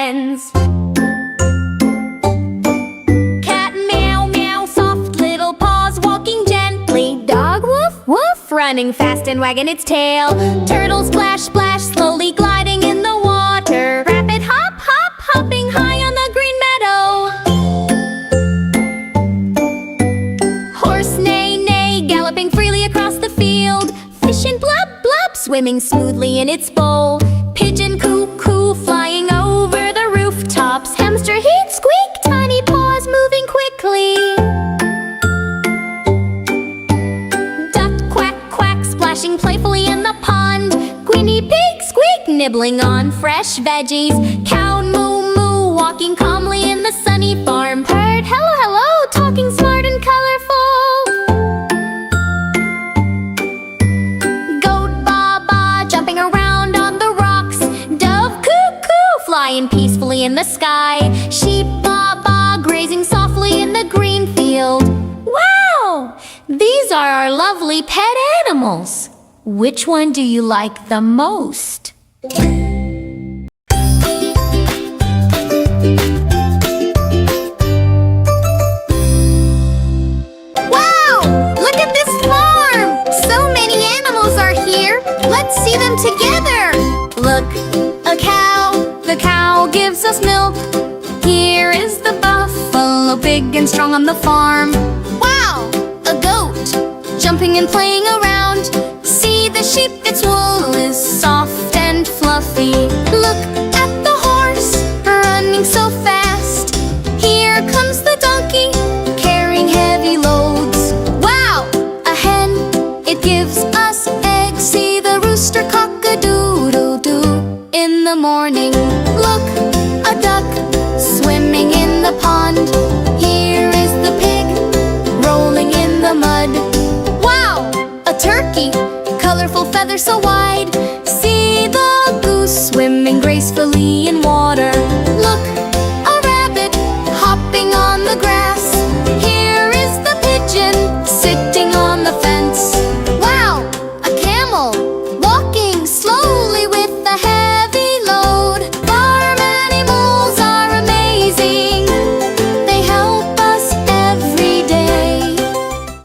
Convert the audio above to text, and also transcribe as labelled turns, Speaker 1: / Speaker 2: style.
Speaker 1: friends. Cat meow meow, soft little paws walking gently. Dog woof woof, running fast and wagging its tail. Turtle splash splash, slowly gliding in the water. Rabbit hop hop, hopping high on the green meadow. Horse neigh neigh, galloping freely across the field. Fish and blub blub, swimming smoothly in its bowl. Pigeon coo coo, flying over the rooftops. Hamster heat squeak, tiny paws moving quickly. Duck quack quack, splashing playfully in the pond. Guinea pig squeak, nibbling on fresh veggies. Cow moo moo, walking calmly in the sunny farm. Bird hello hello, talking smart and colorful. Goat ba ba, jumping around on the rocks. Dove coo coo, flying peacefully in the sky. Sheep ba ba, grazing softly in the green field. Wow! These are our lovely pet animals. Which one do you like the most? Wow! Look at this farm! So many animals are here. Let's see them together. Look, a cow. The cow gives us milk. Here is the buffalo, big and strong on the farm. Wow! A goat, jumping and playing around. See the sheep, its wool is soft and fluffy. Look at the horse, running so fast. Here comes the donkey, carrying heavy loads. Wow! A hen, it gives us eggs. See the rooster cock-a-doodle-doo in the morning. Look, a duck, swimming in the pond. Here is the pig, rolling in the mud. Wow! A turkey, colorful feathers so wide.